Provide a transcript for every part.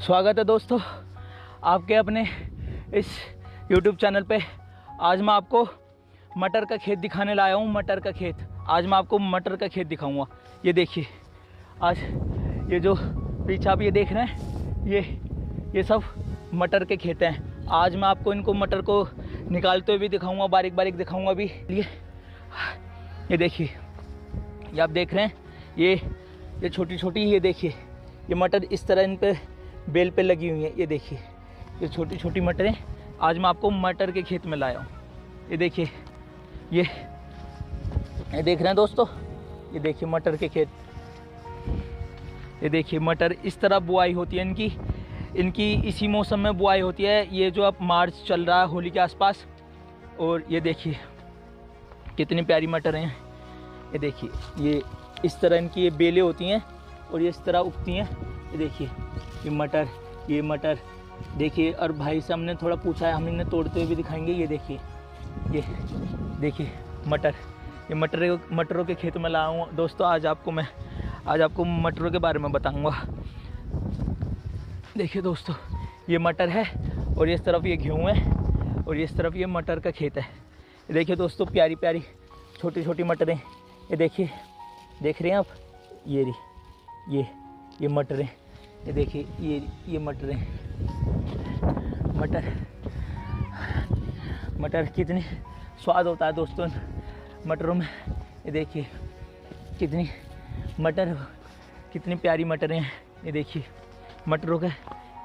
स्वागत है दोस्तों आपके अपने इस YouTube चैनल पे। आज मैं आपको मटर का खेत दिखाने लाया हूँ। मटर का खेत आज मैं आपको मटर का खेत दिखाऊंगा। ये देखिए, आज ये जो पीछे आप ये देख रहे हैं, ये सब मटर के खेत हैं। आज मैं आपको इनको मटर को निकालते हुए भी दिखाऊंगा, बारीक बारीक दिखाऊंगा भी। ये देखिए, ये आप देख रहे हैं, ये छोटी छोटी, ये देखिए ये मटर इस तरह इन पे बेल पे लगी हुई है। ये देखिए, ये छोटी छोटी मटरें आज मैं आपको मटर के खेत में लाया हूँ। ये देखिए, ये देख रहे हैं दोस्तों, ये देखिए मटर के खेत। ये देखिए मटर इस तरह बुआई होती है इनकी इसी मौसम में बुआई होती है। ये जो अब मार्च चल रहा है होली के आसपास। और ये देखिए कितनी प्यारी मटर हैं। ये देखिए, ये इस तरह इनकी ये बेलें होती हैं और ये इस तरह उगती हैं। ये देखिए ये मटर देखिए। और भाई से हमने थोड़ा पूछा है, हम इन्हें तोड़ते हुए भी दिखाएंगे। ये देखिए, ये देखिए मटर, ये मटरों के खेत में लाया हूँ दोस्तों। आज आपको मटरों के बारे में बताऊँगा। देखिए दोस्तों, ये मटर है और इस तरफ ये गेहूँ है और इस तरफ ये मटर का खेत है। ये देखिए दोस्तों, प्यारी प्यारी छोटी छोटी मटरें। ये देखिए, देख रहे हैं आप, ये मटरें। ये देखिए, ये मटरें, मटर कितनी स्वाद होता है दोस्तों मटरों में। ये देखिए कितनी प्यारी मटरें हैं। ये देखिए मटरों के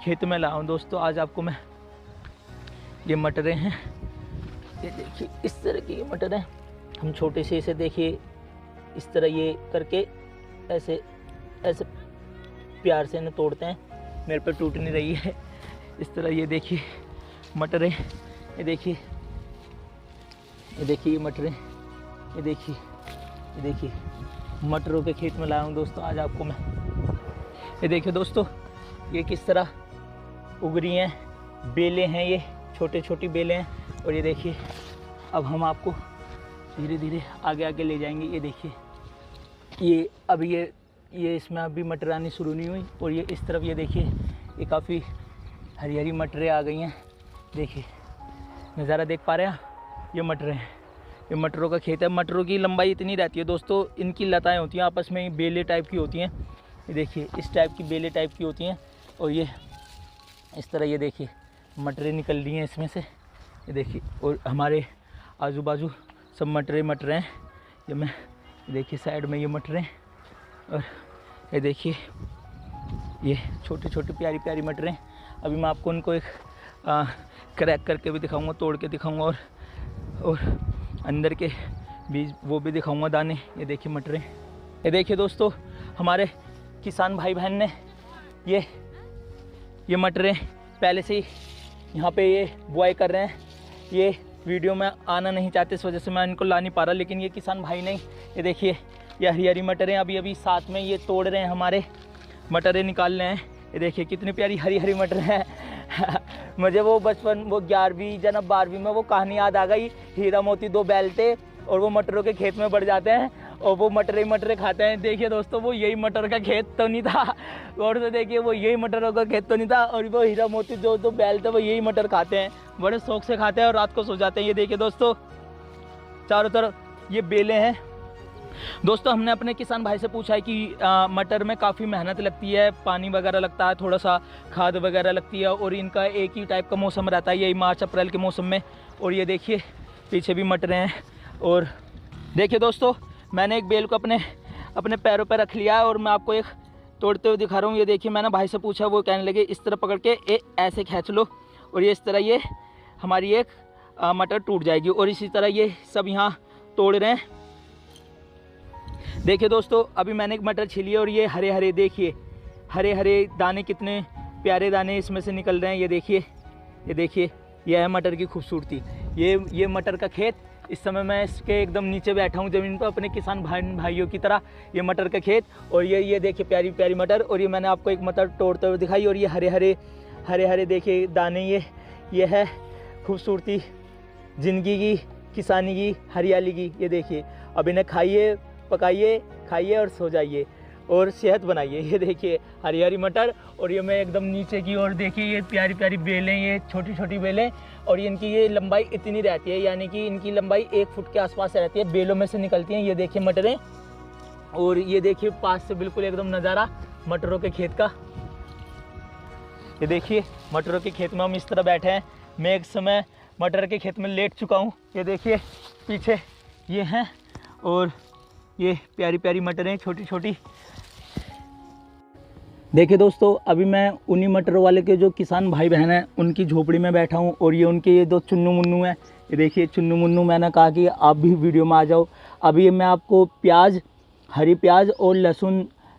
खेत में लाया हूँ दोस्तों आज आपको मैं। ये मटरें हैं, ये देखिए इस तरह की ये मटर हैं। हम छोटे से इसे देखिए इस तरह ये करके ऐसे प्यार से इन्हें तोड़ते हैं। मेरे पे टूट नहीं रही है इस तरह। ये देखिए मटरें, ये देखिए ये मटरें। ये देखिए मटरों के खेत में लाया हूँ दोस्तों आज आपको मैं। ये देखिए दोस्तों, ये किस तरह उग रही हैं, बेलें हैं, ये छोटे छोटी बेलें हैं। और ये देखिए, अब हम आपको धीरे धीरे आगे ले जाएंगे। ये देखिए, ये अभी ये इसमें अभी मटर आनी शुरू नहीं हुई। और ये इस तरफ ये देखिए, ये काफ़ी हरी हरी मटरें आ गई हैं। देखिए नज़ारा देख पा रहे हैं, ये मटरें हैं, ये मटरों का खेत है। मटरों की लंबाई इतनी रहती है दोस्तों, इनकी लताएं होती हैं आपस में बेले टाइप की होती हैं। ये देखिए इस टाइप की बेले टाइप की होती हैं। और ये इस तरह ये देखिए मटरें निकल रही हैं इसमें से। ये देखिए, और हमारे आजू बाजू सब मटरें हैं। ये देखिए साइड में ये मटरें, और ये देखिए ये छोटी छोटी प्यारी प्यारी मटरें। अभी मैं आपको उनको एक क्रैक करके भी दिखाऊंगा, तोड़ के दिखाऊंगा, और अंदर के बीज वो भी दिखाऊंगा, दाने। ये देखिए मटरें। ये देखिए दोस्तों, हमारे किसान भाई बहन ने ये मटरें पहले से ही यहाँ पे ये बुआई कर रहे हैं। ये वीडियो में आना नहीं चाहते, इस वजह से मैं इनको ला नहीं पा रहा, लेकिन ये किसान भाई नहीं, ये देखिए ये हरी हरी मटरें अभी साथ में ये तोड़ रहे हैं, हमारे मटरें निकाल रहे हैं। ये देखिए कितनी प्यारी हरी हरी मटर है। मुझे वो बचपन, वो 11वीं या 12वीं में वो कहानी याद आ गई। हीरा मोती दो बैल थे और वो मटरों के खेत में बढ़ जाते हैं और वो मटरें खाते हैं। देखिए दोस्तों, वो यही मटर का खेत तो नहीं था, और तो देखिए वो यही मटरों का खेत तो नहीं था, और वो हीरा मोती जो दो बैल थे वो यही मटर खाते हैं, बड़े शौक से खाते हैं और रात को सो जाते हैं। ये देखिए दोस्तों, चारों तरफ ये बेलें हैं। दोस्तों हमने अपने किसान भाई से पूछा है कि मटर में काफ़ी मेहनत लगती है, पानी वगैरह लगता है, थोड़ा सा खाद वगैरह लगती है, और इनका एक ही टाइप का मौसम रहता है, यही मार्च अप्रैल के मौसम में। और ये देखिए पीछे भी मटरें हैं। और देखिए दोस्तों, मैंने एक बेल को अपने पैरों पर रख लिया है और मैं आपको एक तोड़ते हुए दिखा रहा हूँ। ये देखिए, मैंने भाई से पूछा, वो कहने लगे इस तरह पकड़ के ऐसे खींच लो और ये इस तरह ये हमारी एक मटर टूट जाएगी। और इसी तरह ये सब यहाँ तोड़ रहे हैं। देखिए दोस्तों, अभी मैंने एक मटर छीली है और ये हरे हरे, देखिए हरे हरे दाने, कितने प्यारे दाने इसमें से निकल रहे हैं। ये देखिए ये है मटर की खूबसूरती। ये मटर का खेत। इस समय मैं इसके एकदम नीचे बैठा हूँ ज़मीन पर, अपने किसान भाइयों की तरह। ये मटर का खेत, और ये देखिए प्यारी प्यारी मटर। और ये मैंने आपको एक मटर तोड़ते हुए दिखाई, और ये हरे हरे देखिए दाने। ये है खूबसूरती ज़िंदगी की, किसानी की, हरियाली की। ये देखिए, अब इन्हें खाइए, पकाइए, खाइए और सो जाइए। और सेहत बनाइए। ये देखिए हरी हरी मटर, और ये मैं एकदम नीचे की ओर देखिए ये प्यारी प्यारी बेलें, ये छोटी छोटी बेलें, और इनकी ये लंबाई इतनी रहती है, यानी कि इनकी लंबाई 1 फुट के आसपास रहती है, बेलों में से निकलती हैं। ये देखिए मटरें, और ये देखिए पास से बिल्कुल एकदम नज़ारा मटरों के खेत का। ये देखिए मटरों के खेत में हम इस तरह बैठे हैं। मैं एक समय मटर के खेत में लेट चुका हूँ। ये देखिए पीछे ये हैं, और ये प्यारी प्यारी मटरें छोटी छोटी। देखिए दोस्तों, अभी मैं उन्हीं मटर वाले के जो किसान भाई बहन हैं उनकी झोपड़ी में बैठा हूँ, और ये उनके ये 2 चुन्नू मुन्नू हैं। ये देखिए चुन्नू मुन्नू, मैंने कहा कि आप भी वीडियो में आ जाओ। अभी मैं आपको प्याज, हरी प्याज और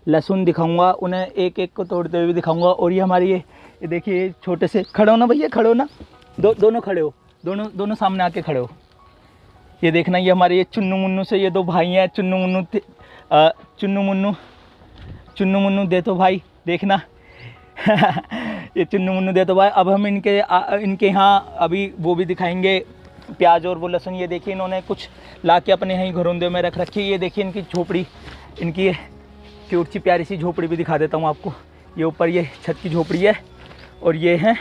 लहसुन दिखाऊंगा, उन्हें एक एक को तोड़ते हुए दिखाऊंगा। और ये हमारी ये देखिए छोटे से, खड़े हो ना भैया, खड़े हो ना, दोनों खड़े हो, दोनों सामने आके खड़े हो। ये देखना, ये हमारे ये चुन्नू मुन्नू से ये 2 भाई हैं। चुन्नू मुन्नू दे तो भाई, देखना ये चुन्नू मुन्नू दे तो भाई। अब हम इनके यहाँ अभी वो भी दिखाएंगे, प्याज और वो लहसुन। ये देखिए इन्होंने कुछ ला के अपने यहीं घरोंदे में रख रखी है। ये देखिए इनकी झोपड़ी, इनकी ये क्यूट सी प्यारी सी झोपड़ी भी दिखा देता हूँ आपको। ये ऊपर ये छत की झोपड़ी है, और ये हैं,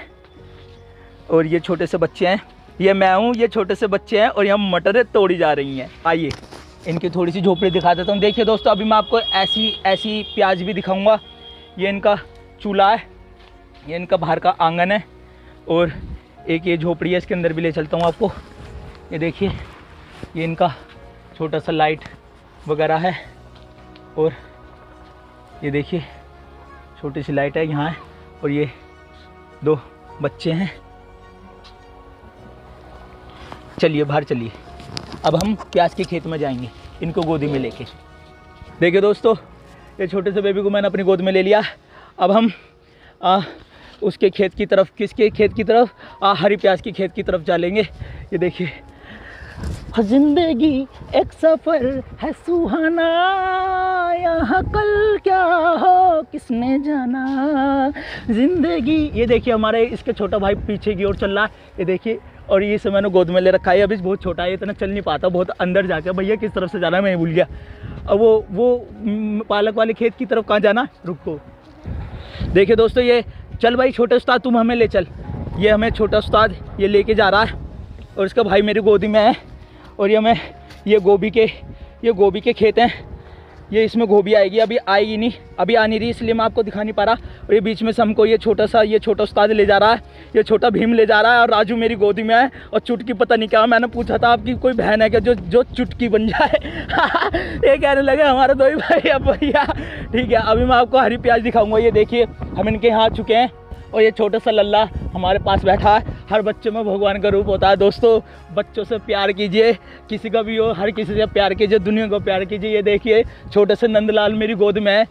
और ये छोटे से बच्चे हैं। ये मैं हूँ, ये छोटे से बच्चे हैं, और यहाँ मटरें तोड़ी जा रही हैं। आइए इनकी थोड़ी सी झोपड़ी दिखा देता हूँ। देखिए दोस्तों, अभी मैं आपको ऐसी प्याज भी दिखाऊंगा। ये इनका चूल्हा है, ये इनका बाहर का आंगन है, और एक ये झोपड़ी है, इसके अंदर भी ले चलता हूँ आपको। ये देखिए ये इनका छोटा सा लाइट वगैरह है, और ये देखिए छोटी सी लाइट है यहाँ है, और ये 2 बच्चे हैं। चलिए बाहर चलिए, अब हम प्याज के खेत में जाएंगे इनको गोदी में लेके। देखिए दोस्तों, ये छोटे से बेबी को मैंने अपनी गोद में ले लिया। अब हम उसके खेत की तरफ, किसके खेत की तरफ, हरी प्याज की खेत की तरफ चलेंगे। ये देखिए, जिंदगी एक सफ़र है सुहाना, यहाँ कल क्या हो किसने जाना जिंदगी। ये देखिए हमारे इसके छोटा भाई पीछे की ओर चल रहा है। ये देखिए, और ये इसे मैंने गोद में ले रखा है। अभी बहुत छोटा है, इतना चल नहीं पाता, बहुत अंदर जाके। भैया किस तरफ से जाना है मैं भूल गया। अब वो पालक वाले खेत की तरफ कहाँ जाना, रुको। देखिए दोस्तों, ये चल भाई छोटे उस्ताद तुम हमें ले चल। ये हमें छोटा उस्ताद ये लेके जा रहा है, और इसका भाई मेरी गोदी में है। और ये गोभी के खेत हैं। ये इसमें गोभी आएगी, अभी आएगी नहीं, अभी आ नहीं रही, इसलिए मैं आपको दिखा नहीं पा रहा। और ये बीच में से हमको ये छोटा उस्ताद ले जा रहा है, ये छोटा भीम ले जा रहा है, और राजू मेरी गोदी में है। और चुटकी पता नहीं क्या, मैंने पूछा था आपकी कोई बहन है क्या जो चुटकी बन जाए ये कहने लगे हमारे 2 ही भाई। अब भैया ठीक है, अभी मैं आपको हरी प्याज दिखाऊंगा। ये देखिए हम इनके यहाँ आ चुके हैं, और ये छोटा सा लल्ला हमारे पास बैठा है। हर बच्चे में भगवान का रूप होता है दोस्तों। बच्चों से प्यार कीजिए, किसी का भी हो, हर किसी से प्यार कीजिए, दुनिया को प्यार कीजिए। ये देखिए छोटे से नंदलाल मेरी गोद में है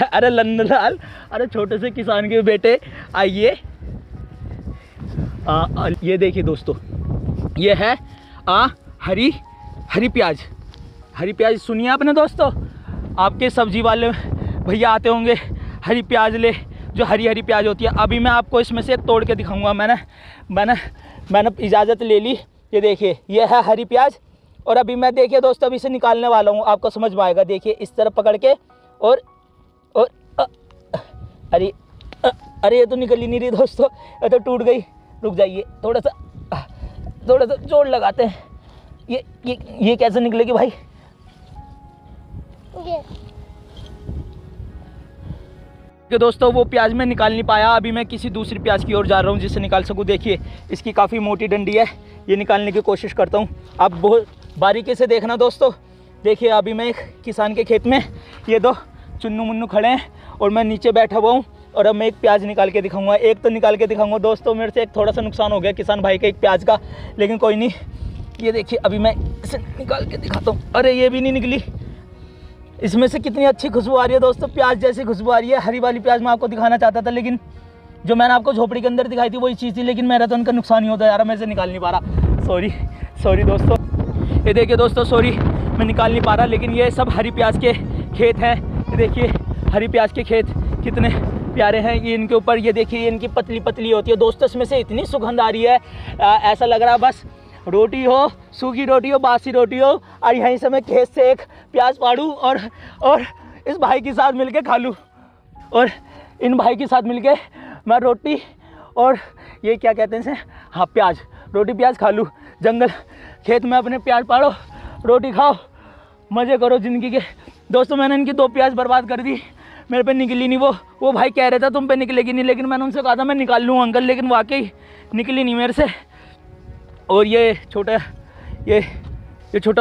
अरे नंदलाल, अरे छोटे से किसान के बेटे, आइए। ये देखिए दोस्तों, ये है हरी प्याज। सुनिए आपने दोस्तों, आपके सब्जी वाले भैया आते होंगे, हरी प्याज ले, जो हरी प्याज होती है। अभी मैं आपको इसमें से एक तोड़ के दिखाऊंगा। मैंने इजाज़त ले ली। ये देखिए ये है हरी प्याज, और अभी मैं देखिए दोस्तों अभी इसे निकालने वाला हूँ, आपको समझ में आएगा। देखिए इस तरह पकड़ के, और अरे ये तो निकल ही नहीं रही दोस्तों, ये तो टूट गई। रुक जाइए, थोड़ा सा जोड़ लगाते हैं। ये कैसे निकलेगी भाई? कि दोस्तों वो प्याज में निकाल नहीं पाया। अभी मैं किसी दूसरी प्याज की ओर जा रहा हूँ जिससे निकाल सकूँ। देखिए इसकी काफ़ी मोटी डंडी है, ये निकालने की कोशिश करता हूँ। आप बहुत बारीकी से देखना दोस्तों। देखिए अभी मैं एक किसान के खेत में, ये 2 चुन्नू मुन्नू खड़े हैं, और मैं नीचे बैठा हुआ हूँ। और अब मैं एक प्याज निकाल के दिखाऊंगा, एक तो निकाल के दिखाऊंगा दोस्तों। मेरे से एक थोड़ा सा नुकसान हो गया किसान भाई का एक प्याज का, लेकिन कोई नहीं। ये देखिए अभी मैं इसे निकाल के दिखाता हूँ। अरे ये भी नहीं निकली। इसमें से कितनी अच्छी खुशबू आ रही है दोस्तों, प्याज जैसी खुशबू आ रही है। हरी वाली प्याज मैं आपको दिखाना चाहता था, लेकिन जो मैंने आपको झोपड़ी के अंदर दिखाई थी वही चीज़ थी, लेकिन मेरा तो उनका नुकसान ही होता जा रहा, मैं इसे निकाल नहीं पा रहा। सॉरी दोस्तों। ये देखिए दोस्तों, सॉरी मैं निकाल नहीं पा रहा, लेकिन ये सब हरी प्याज के खेत हैं। ये देखिए हरी प्याज के खेत कितने प्यारे हैं। ये इनके ऊपर ये देखिए इनकी पतली पतली होती है दोस्तों, इसमें से इतनी सुगंध आ रही है, ऐसा लग रहा है बस रोटी हो, सूखी रोटी हो, बासी रोटी हो, और यहीं से मैं खेत से एक प्याज फाड़ूं और इस भाई के साथ मिलके खा लूँ। और इन भाई के साथ मिलके मैं रोटी और ये क्या कहते हैं इसे, हाँ प्याज, रोटी प्याज खा लूँ। जंगल खेत में अपने प्याज पाड़ो, रोटी खाओ, मज़े करो ज़िंदगी के। दोस्तों मैंने इनकी 2 प्याज बर्बाद कर दी, मेरे पे निकली नहीं। वो भाई कह रहे थे तुम पे निकलेगी नहीं, लेकिन मैंने उनसे कहा था मैं निकाल लूँ अंकल, लेकिन वाकई निकली नहीं मेरे से। और ये छोटा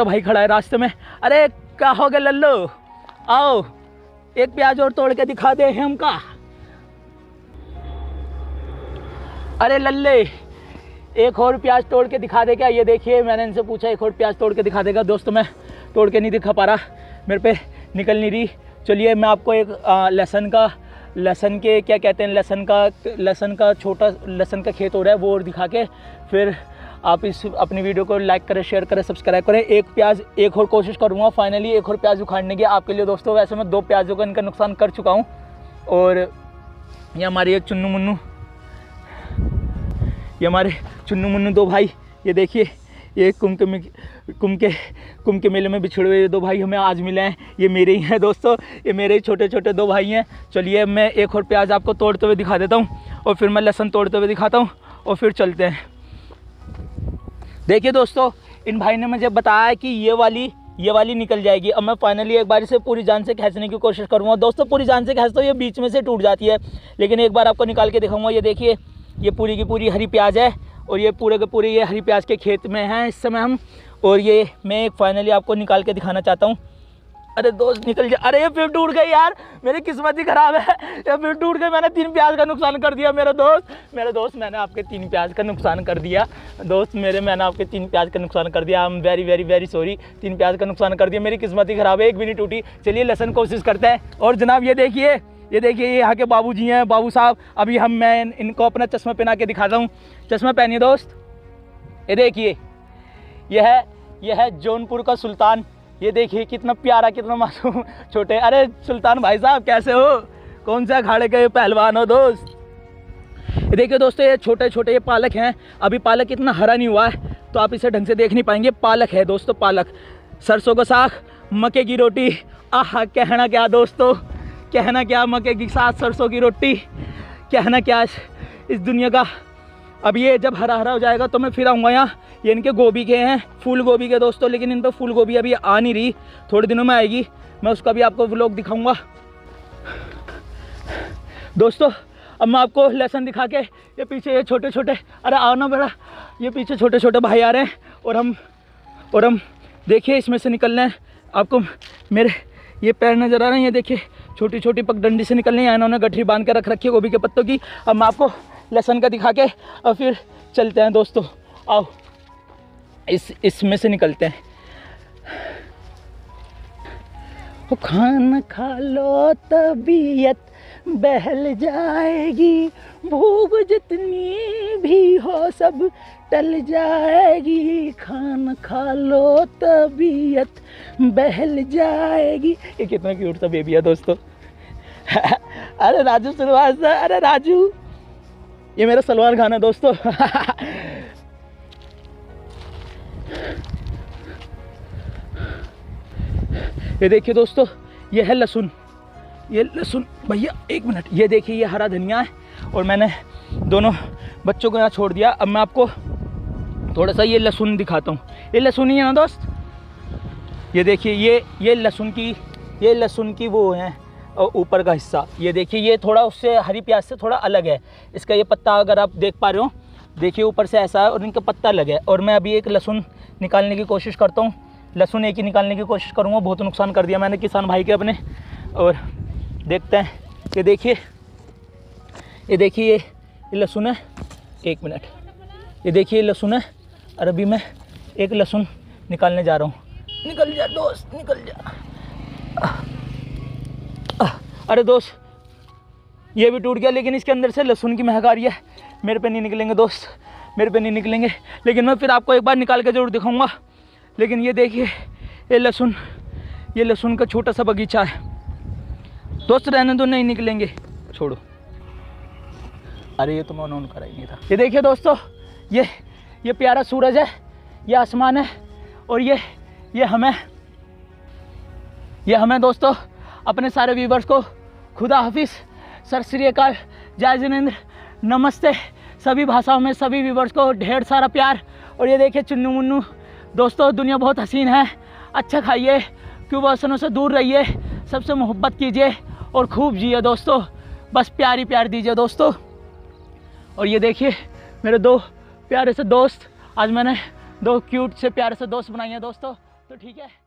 भाई खड़ा है रास्ते में। अरे क्या हो गया लल्लो, आओ एक प्याज और तोड़ के दिखा दे हमका। अरे लल्ले एक और प्याज तोड़ के दिखा दे क्या। ये देखिए मैंने इनसे पूछा एक और प्याज तोड़ के दिखा देगा। दोस्तों मैं तोड़ के नहीं दिखा पा रहा, मेरे पे निकल नहीं रही। चलिए मैं आपको एक लहसुन के क्या कहते हैं, लहसुन का छोटा लहसुन का खेत हो रहा है वो और दिखा के फिर आप इस अपनी वीडियो को लाइक करें, शेयर करें, सब्सक्राइब करें। एक और कोशिश करूँगा फाइनली एक और प्याज उखाड़ने की आपके लिए। दोस्तों वैसे मैं 2 प्याजों का इनका नुकसान कर चुका हूँ। और ये हमारे चुन्नू मुन्नू 2 भाई, ये देखिए ये कुंभ के मेले में बिछड़े हुए 2 भाई हमें आज मिले हैं। ये मेरे ही हैं दोस्तों, ये मेरे ही छोटे 2 भाई हैं। चलिए मैं एक और प्याज आपको तोड़ते हुए दिखा देता हूँ और फिर मैं लहसुन तोड़ते हुए दिखाता हूँ और फिर चलते हैं। देखिए दोस्तों इन भाई ने मुझे बताया कि ये वाली निकल जाएगी। अब मैं फाइनली एक बार इसे पूरी जान से खींचने की कोशिश करूँगा। दोस्तों पूरी जान से खींचता हूँ ये बीच में से टूट जाती है, लेकिन एक बार आपको निकाल के दिखाऊंगा। ये देखिए ये पूरी की पूरी हरी प्याज है और ये पूरे के पूरे ये हरी प्याज के खेत में हैं इस समय हम। और ये मैं फाइनली आपको निकाल के दिखाना चाहता हूँ। अरे दोस्त निकल जा, अरे ये फिर टूट गई यार, मेरी किस्मत ही ख़राब है, ये फिर टूट गई। मैंने 3 प्याज का नुकसान कर दिया मेरे दोस्त मैंने आपके 3 प्याज का नुकसान कर दिया दोस्त मैंने आपके 3 प्याज का नुकसान कर दिया। I am very very very sorry, 3 प्याज का नुकसान कर दिया, मेरी किस्मत ही ख़राब है, एक भी नहीं टूटी। चलिए लहसुन कोशिश करते हैं। और जनाब ये देखिए ये यहाँ के बाबू जी हैं, बाबू साहब। अभी मैं इनको अपना चश्मा पहना के दिखाता हूँ। चश्मा पहनिए दोस्त। ये देखिए यह है जौनपुर का सुल्तान। ये देखिए कितना प्यारा, कितना मासूम छोटे। अरे सुल्तान भाई साहब कैसे हो, कौन सा अखाड़े के पहलवान हो दोस्त। ये देखिए दोस्तों ये छोटे ये पालक हैं। अभी पालक इतना हरा नहीं हुआ है तो आप इसे ढंग से देख नहीं पाएंगे। पालक है दोस्तों, पालक, सरसों का साग, मक्के की रोटी। आहा कहना क्या दोस्तों, कहना क्या, मक्के के साथ सरसों की रोटी, कहना क्या इस दुनिया का। अब ये जब हरा हो जाएगा तो मैं फिर आऊँगा यहाँ। ये इनके गोभी के हैं, फूल गोभी के दोस्तों, लेकिन इन पर फूल गोभी अभी आ नहीं रही, थोड़े दिनों में आएगी। मैं उसका भी आपको व्लॉग दिखाऊंगा दोस्तों। अब मैं आपको लहसुन दिखा के, ये पीछे ये छोटे, अरे आओ ना बेटा, ये पीछे छोटे भाई आ रहे हैं और हम देखिए इसमें से निकलना है। आपको मेरे ये पैर नज़र आ रहे हैं, ये देखिए छोटी पगडंडी से निकलने हैं। इन्होंने गठरी बांध के रख रखी है गोभी के पत्तों की। अब मैं आपको लहसुन का दिखा के और फिर चलते हैं दोस्तों। आओ इसमें से निकलते हैं। खाना खा लो तबीयत बहल जाएगी, भूख जितनी भी हो सब टल जाएगी। खाना खा लो तबीयत बहल जाएगी। ये कितना क्यूट सा बेबी है दोस्तों। अरे राजू सलवार, अरे राजू, ये मेरा सलमान खान है दोस्तों। ये देखिए दोस्तों ये है लहसुन, ये लहसुन भैया 1 मिनट। ये देखिए ये हरा धनिया है और मैंने दोनों बच्चों को यहाँ छोड़ दिया। अब मैं आपको थोड़ा सा ये लहसुन दिखाता हूँ। ये लहसुन ही है ना दोस्त। ये देखिए ये लहसुन की वो है ऊपर का हिस्सा। ये देखिए ये थोड़ा उससे हरी प्याज से थोड़ा अलग है। इसका ये पत्ता अगर आप देख पा रहे हो, देखिए ऊपर से ऐसा है और इनका पत्ता अलग है। और मैं अभी एक लहसुन निकालने की कोशिश करता हूँ, लहसुन एक ही निकालने की कोशिश करूँगा। बहुत नुकसान कर दिया मैंने किसान भाई के अपने। और देखते हैं, ये देखिए ये लहसुन है। 1 मिनट, ये देखिए लहसुन है और अभी मैं एक लहसुन निकालने जा रहा हूँ। निकल जा दोस्त, निकल जा। अरे दोस्त ये भी टूट गया, लेकिन इसके अंदर से लहसुन की महक आ रही है। मेरे पे नहीं निकलेंगे दोस्त, मेरे पे नहीं निकलेंगे, लेकिन मैं फिर आपको एक बार निकाल के ज़रूर दिखाऊंगा। लेकिन ये देखिए ये लहसुन का छोटा सा बगीचा है दोस्त। रहने दो, नहीं निकलेंगे, छोड़ो। अरे ये तो मैं ऑन करा ही नहीं था। ये देखिए दोस्तों ये प्यारा सूरज है, ये आसमान है और ये हमें दोस्तों अपने सारे व्यूवर्स को खुदा हाफिज़, सत श्री अकाल, जय जिनेंद्र, नमस्ते। सभी भाषाओं में सभी व्यूवर्स को ढेर सारा प्यार। और ये देखिए चुन्नू मुन्नू। दोस्तों दुनिया बहुत हसीन है, अच्छा खाइए, कुव्यसनों से दूर रहिए, सबसे मोहब्बत कीजिए और खूब जिए दोस्तों, बस प्यार ही प्यार दीजिए दोस्तों। और ये देखिए मेरे 2 प्यारे से दोस्त, आज मैंने 2 क्यूट से प्यारे से दोस्त बनाए हैं दोस्तों, तो ठीक है।